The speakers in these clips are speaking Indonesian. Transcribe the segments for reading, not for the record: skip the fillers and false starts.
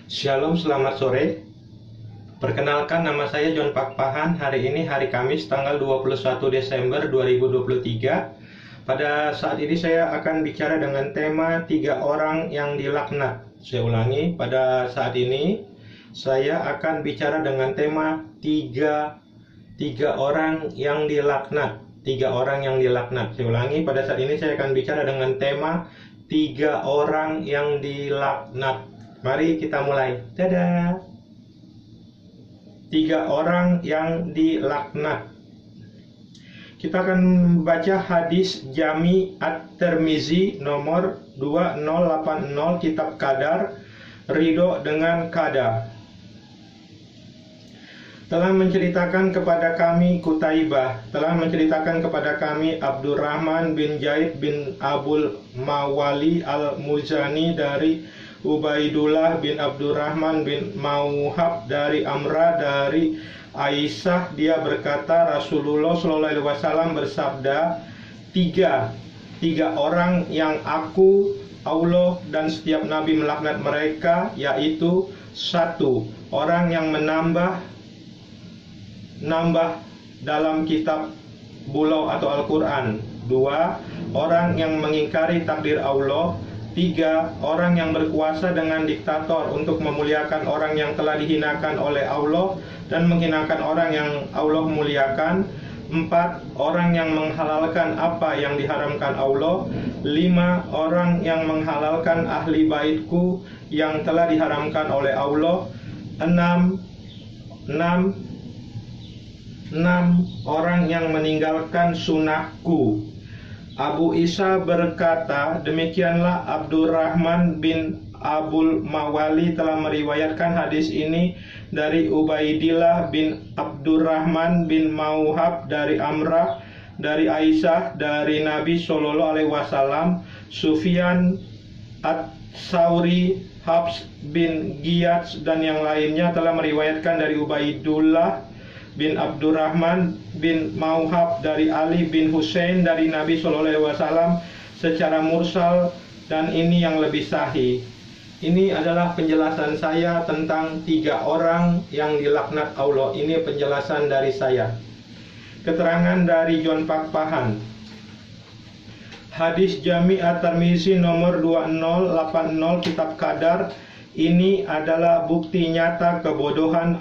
Shalom, selamat sore. Perkenalkan, nama saya John Pakpahan. Hari ini hari Kamis tanggal 21 Desember 2023. Pada saat ini saya akan bicara dengan tema 3 orang yang dilaknat. Saya ulangi, pada saat ini saya akan bicara dengan tema tiga orang yang dilaknat. 3 orang yang dilaknat. Saya ulangi, pada saat ini saya akan bicara dengan tema 3 orang yang dilaknat. Mari kita mulai. Dadah. 3 orang yang dilaknat. Kita akan baca hadis Jami At-Tirmizi nomor 2080, kitab Qadar, ridho dengan qada. Telah menceritakan kepada kami Qutaibah, telah menceritakan kepada kami Abdurrahman bin Zaid bin Abul Mawali Al-Muzani dari Ubaidullah bin Abdurrahman bin Mauhab dari Amrah dari Aisyah. Dia berkata, Rasulullah SAW bersabda, tiga orang yang aku, Allah dan setiap nabi melaknat mereka, yaitu 1. Orang yang menambah dalam kitab bulau atau Al-Quran. 2. Orang yang mengingkari takdir Allah. 3. Orang yang berkuasa dengan diktator untuk memuliakan orang yang telah dihinakan oleh Allah dan menghinakan orang yang Allah muliakan. 4. Orang yang menghalalkan apa yang diharamkan Allah. 5. Orang yang menghalalkan ahli baitku yang telah diharamkan oleh Allah. 6. Orang yang meninggalkan sunnahku. Abu Isa berkata, demikianlah Abdurrahman bin Abul Mawali telah meriwayatkan hadis ini dari Ubaidillah bin Abdurrahman bin Mauhab dari Amrah dari Aisyah dari Nabi Shallallahu Alaihi Wasallam. Sufyan At-Tsauri, Habs bin Giyats dan yang lainnya telah meriwayatkan dari Ubaidullah bin Abdurrahman bin Mauhab dari Ali bin Husain dari Nabi Shallallahu Alaihi Wasallam secara mursal, dan ini yang lebih sahih. Ini adalah penjelasan saya tentang 3 orang yang dilaknat Allah. Ini penjelasan dari saya. Keterangan dari John Pakpahan. Hadis Jami At-Tirmizi nomor 2080, kitab Qadar. Ini adalah bukti nyata kebodohan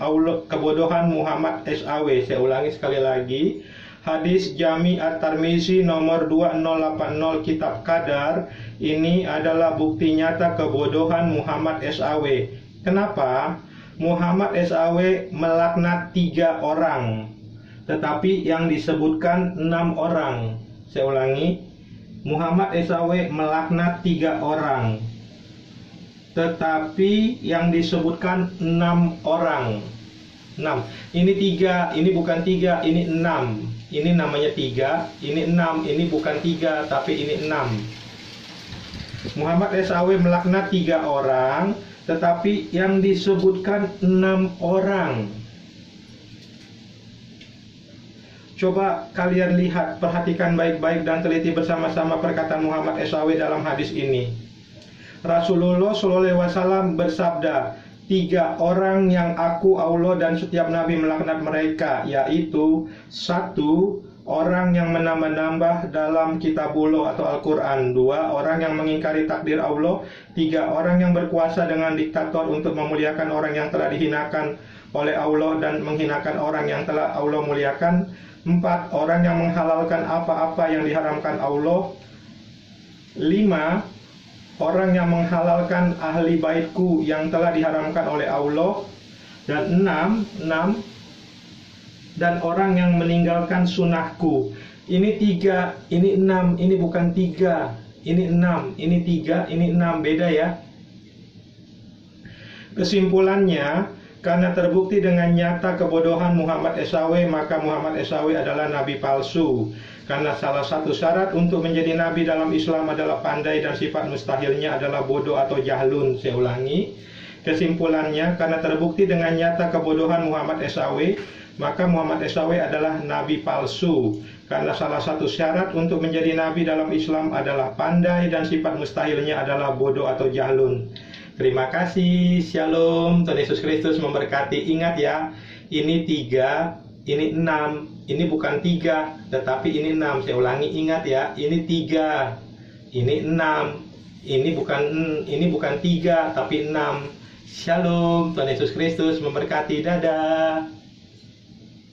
Muhammad SAW. Saya ulangi sekali lagi. Hadis Jami At-Tirmizi nomor 2080, kitab Qadar. Ini adalah bukti nyata kebodohan Muhammad SAW. Kenapa? Muhammad SAW melaknat 3 orang, tetapi yang disebutkan 6 orang. Saya ulangi. Muhammad SAW melaknat 3 orang, tetapi yang disebutkan 6 orang. 6. Ini 3, ini bukan 3, ini 6. Ini namanya 3, ini 6, ini bukan 3, tapi ini 6. Muhammad SAW melaknat 3 orang, tetapi yang disebutkan 6 orang. Coba kalian lihat, perhatikan baik-baik dan teliti bersama-sama perkataan Muhammad SAW dalam hadis ini. Rasulullah SAW bersabda, 3 orang yang aku, Allah dan setiap nabi melaknat mereka, yaitu 1. Orang yang menambah-nambah dalam kitabullah atau Al-Quran. 2. Orang yang mengingkari takdir Allah. 3. Orang yang berkuasa dengan diktator untuk memuliakan orang yang telah dihinakan oleh Allah dan menghinakan orang yang telah Allah muliakan. 4. Orang yang menghalalkan apa-apa yang diharamkan Allah. 5. Orang yang menghalalkan ahli baitku yang telah diharamkan oleh Allah. Dan 6. Dan orang yang meninggalkan sunnahku. Ini 3, ini 6, ini bukan 3, ini 6, ini 3, ini 6, beda ya. Kesimpulannya, karena terbukti dengan nyata kebodohan Muhammad SAW, maka Muhammad SAW adalah nabi palsu. Karena salah satu syarat untuk menjadi nabi dalam Islam adalah pandai, dan sifat mustahilnya adalah bodoh atau jahlun. Saya ulangi. Kesimpulannya, karena terbukti dengan nyata kebodohan Muhammad SAW, maka Muhammad SAW adalah nabi palsu. Karena salah satu syarat untuk menjadi nabi dalam Islam adalah pandai, dan sifat mustahilnya adalah bodoh atau jahlun. Terima kasih. Shalom. Tuhan Yesus Kristus memberkati. Ingat ya, ini 3, ini 6. Ini bukan 3, tetapi ini 6. Saya ulangi, ingat ya, ini 3, ini 6. Ini bukan 3, tapi 6. Shalom. Tuhan Yesus Kristus memberkati. Dadah.